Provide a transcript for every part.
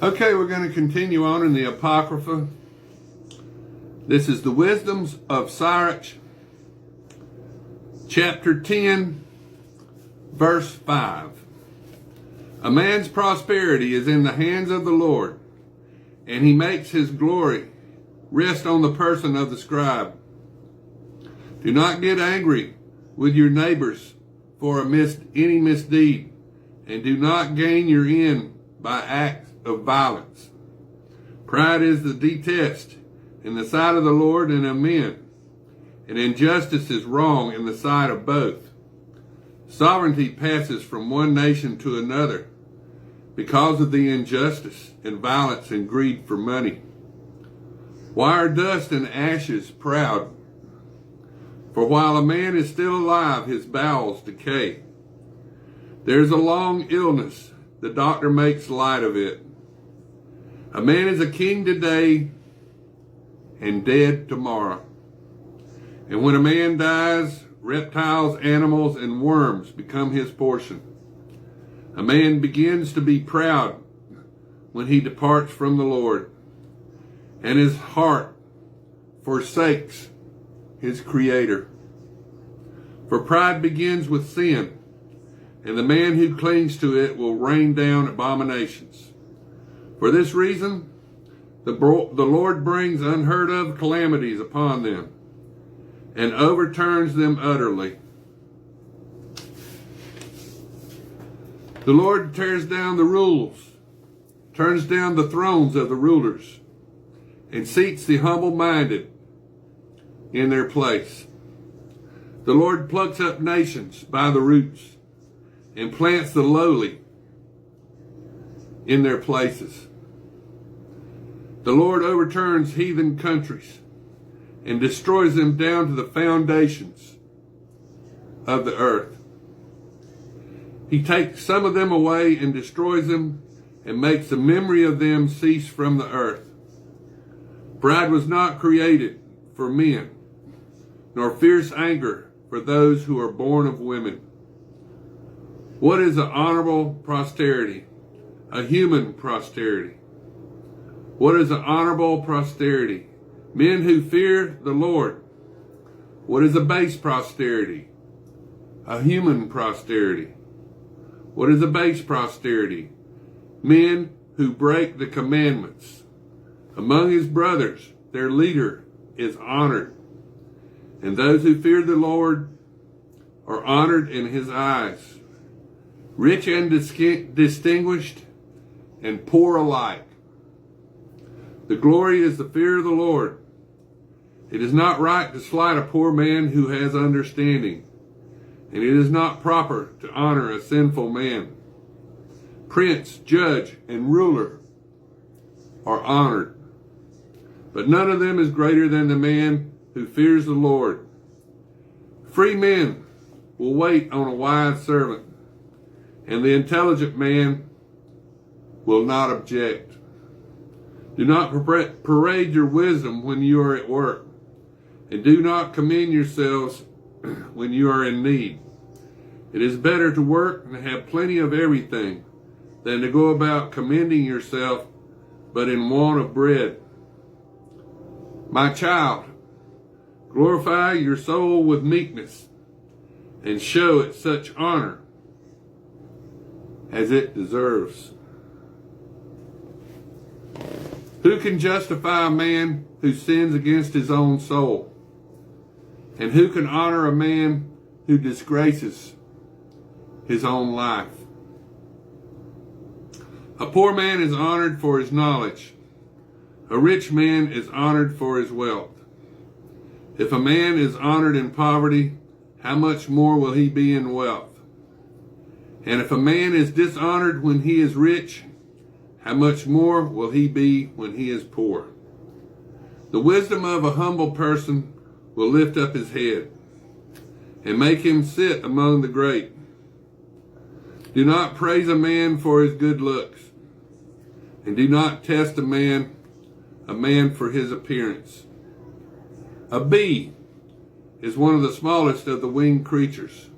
Okay, we're going to continue on in the Apocrypha. This is the Wisdoms of Sirach, chapter 10, verse 5. A man's prosperity is in the hands of the Lord, and he makes his glory rest on the person of the scribe. Do not get angry with your neighbors for any misdeed, and do not gain your end by acts of violence. Pride is the detest in the sight of the Lord and of men, and injustice is wrong in the sight of both. Sovereignty passes from one nation to another because of the injustice and violence and greed for money. Why are dust and ashes proud? For while a man is still alive, his bowels decay. There's a long illness, the doctor makes light of it. A man is a king today and dead tomorrow. And when a man dies, reptiles, animals, and worms become his portion. A man begins to be proud when he departs from the Lord, and his heart forsakes his Creator. For pride begins with sin, and the man who clings to it will rain down abominations. For this reason, the Lord brings unheard of calamities upon them and overturns them utterly. The Lord tears down the rules, turns down the thrones of the rulers, and seats the humble-minded in their place. The Lord plucks up nations by the roots and plants the lowly in their places. The Lord overturns heathen countries and destroys them down to the foundations of the earth. He takes some of them away and destroys them and makes the memory of them cease from the earth. Pride was not created for men, nor fierce anger for those who are born of women. What is an honorable posterity? A human posterity. What is an honorable posterity? Men who fear the Lord. What is a base posterity? A human posterity. What is a base posterity? Men who break the commandments. Among his brothers, their leader is honored, and those who fear the Lord are honored in his eyes. Rich and distinguished and poor alike. The glory is the fear of the Lord. It is not right to slight a poor man who has understanding, and it is not proper to honor a sinful man. Prince, judge, and ruler are honored, but none of them is greater than the man who fears the Lord. Free men will wait on a wise servant, and the intelligent man will not object. Do not parade your wisdom when you are at work, and do not commend yourselves when you are in need. It is better to work and have plenty of everything than to go about commending yourself but in want of bread. My child, glorify your soul with meekness and show it such honor as it deserves. Who can justify a man who sins against his own soul? And who can honor a man who disgraces his own life? A poor man is honored for his knowledge. A rich man is honored for his wealth. If a man is honored in poverty, how much more will he be in wealth? And if a man is dishonored when he is rich, how much more will he be when he is poor? The wisdom of a humble person will lift up his head and make him sit among the great. Do not praise a man for his good looks, and do not test a man for his appearance. A bee is one of the smallest of the winged creatures,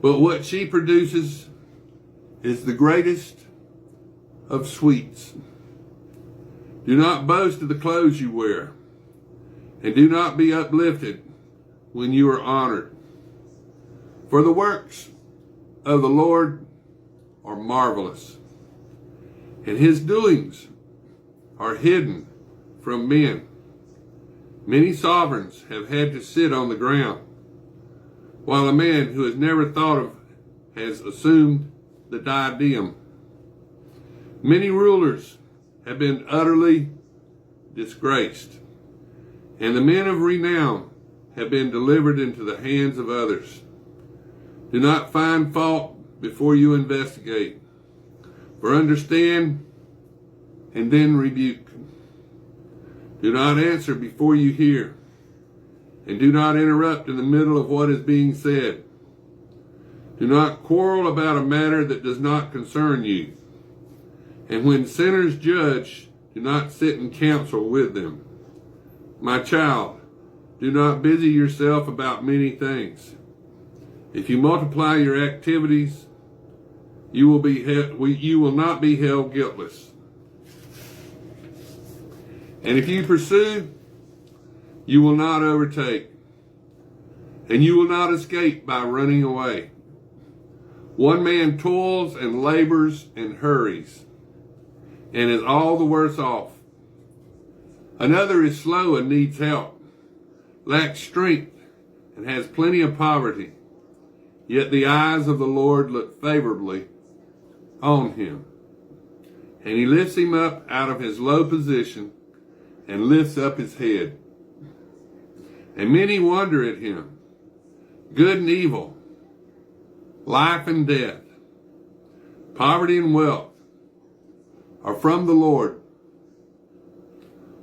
but what she produces is the greatest of sweets. Do not boast of the clothes you wear, and do not be uplifted when you are honored. For the works of the Lord are marvelous, and his doings are hidden from men. Many sovereigns have had to sit on the ground, while a man who has never thought of has assumed the diadem. Many rulers have been utterly disgraced, and the men of renown have been delivered into the hands of others. Do not find fault before you investigate, for understand and then rebuke. Do not answer before you hear, and do not interrupt in the middle of what is being said. Do not quarrel about a matter that does not concern you. And when sinners judge, do not sit in council with them. My child, do not busy yourself about many things. If you multiply your activities, you will not be held guiltless. And if you pursue, you will not overtake, and you will not escape by running away. One man toils and labors and hurries, and is all the worse off. Another is slow and needs help, lacks strength, and has plenty of poverty. Yet the eyes of the Lord look favorably on him, and he lifts him up out of his low position and lifts up his head. And many wonder at him. Good and evil, life and death, poverty and wealth are from the Lord.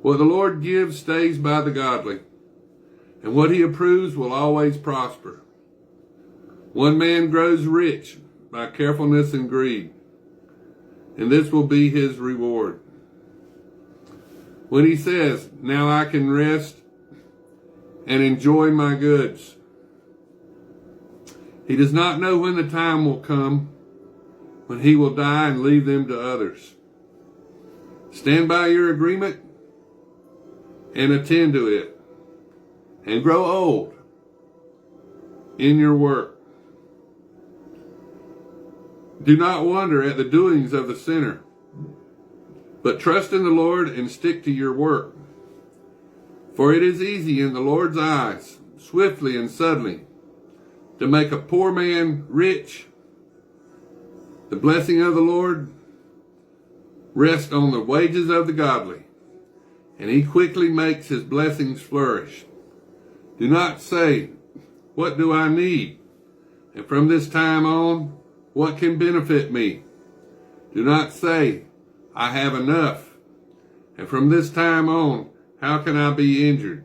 What the Lord gives stays by the godly, and what he approves will always prosper. One man grows rich by carefulness and greed, and this will be his reward. When he says, now I can rest and enjoy my goods, he does not know when the time will come when he will die and leave them to others. Stand by your agreement and attend to it, and grow old in your work. Do not wonder at the doings of the sinner, but trust in the Lord and stick to your work. For it is easy in the Lord's eyes, swiftly and suddenly, to make a poor man rich. The blessing of the Lord rests on the wages of the godly, and he quickly makes his blessings flourish. Do not say, what do I need? And from this time on, what can benefit me? Do not say, I have enough. And from this time on, how can I be injured?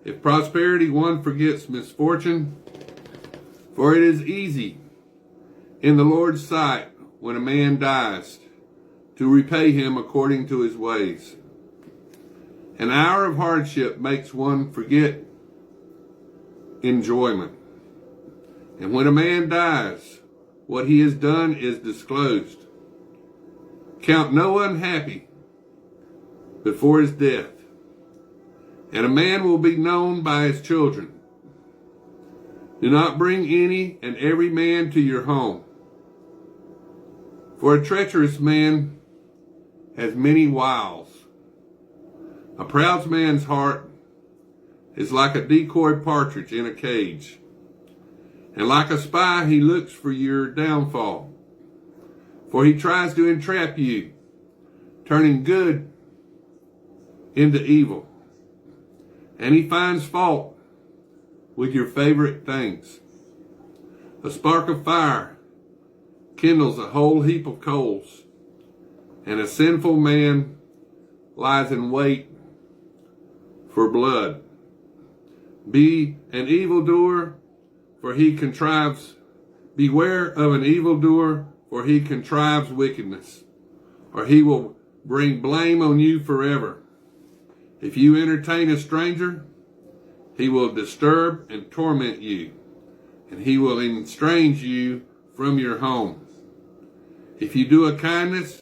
If prosperity one forgets misfortune, for it is easy in the Lord's sight when a man dies to repay him according to his ways. An hour of hardship makes one forget enjoyment. And when a man dies, what he has done is disclosed. Count no one happy before his death, and a man will be known by his children. Do not bring any and every man to your home, for a treacherous man has many wiles. A proud man's heart is like a decoy partridge in a cage, and like a spy he looks for your downfall. For he tries to entrap you, turning good into evil, and he finds fault with your favorite things. A spark of fire kindles a whole heap of coals, and a sinful man lies in wait for blood. Be an evildoer, for he contrives. Beware of an evildoer, for he contrives wickedness, or he will bring blame on you forever. If you entertain a stranger, he will disturb and torment you, and he will estrange you from your home. If you do a kindness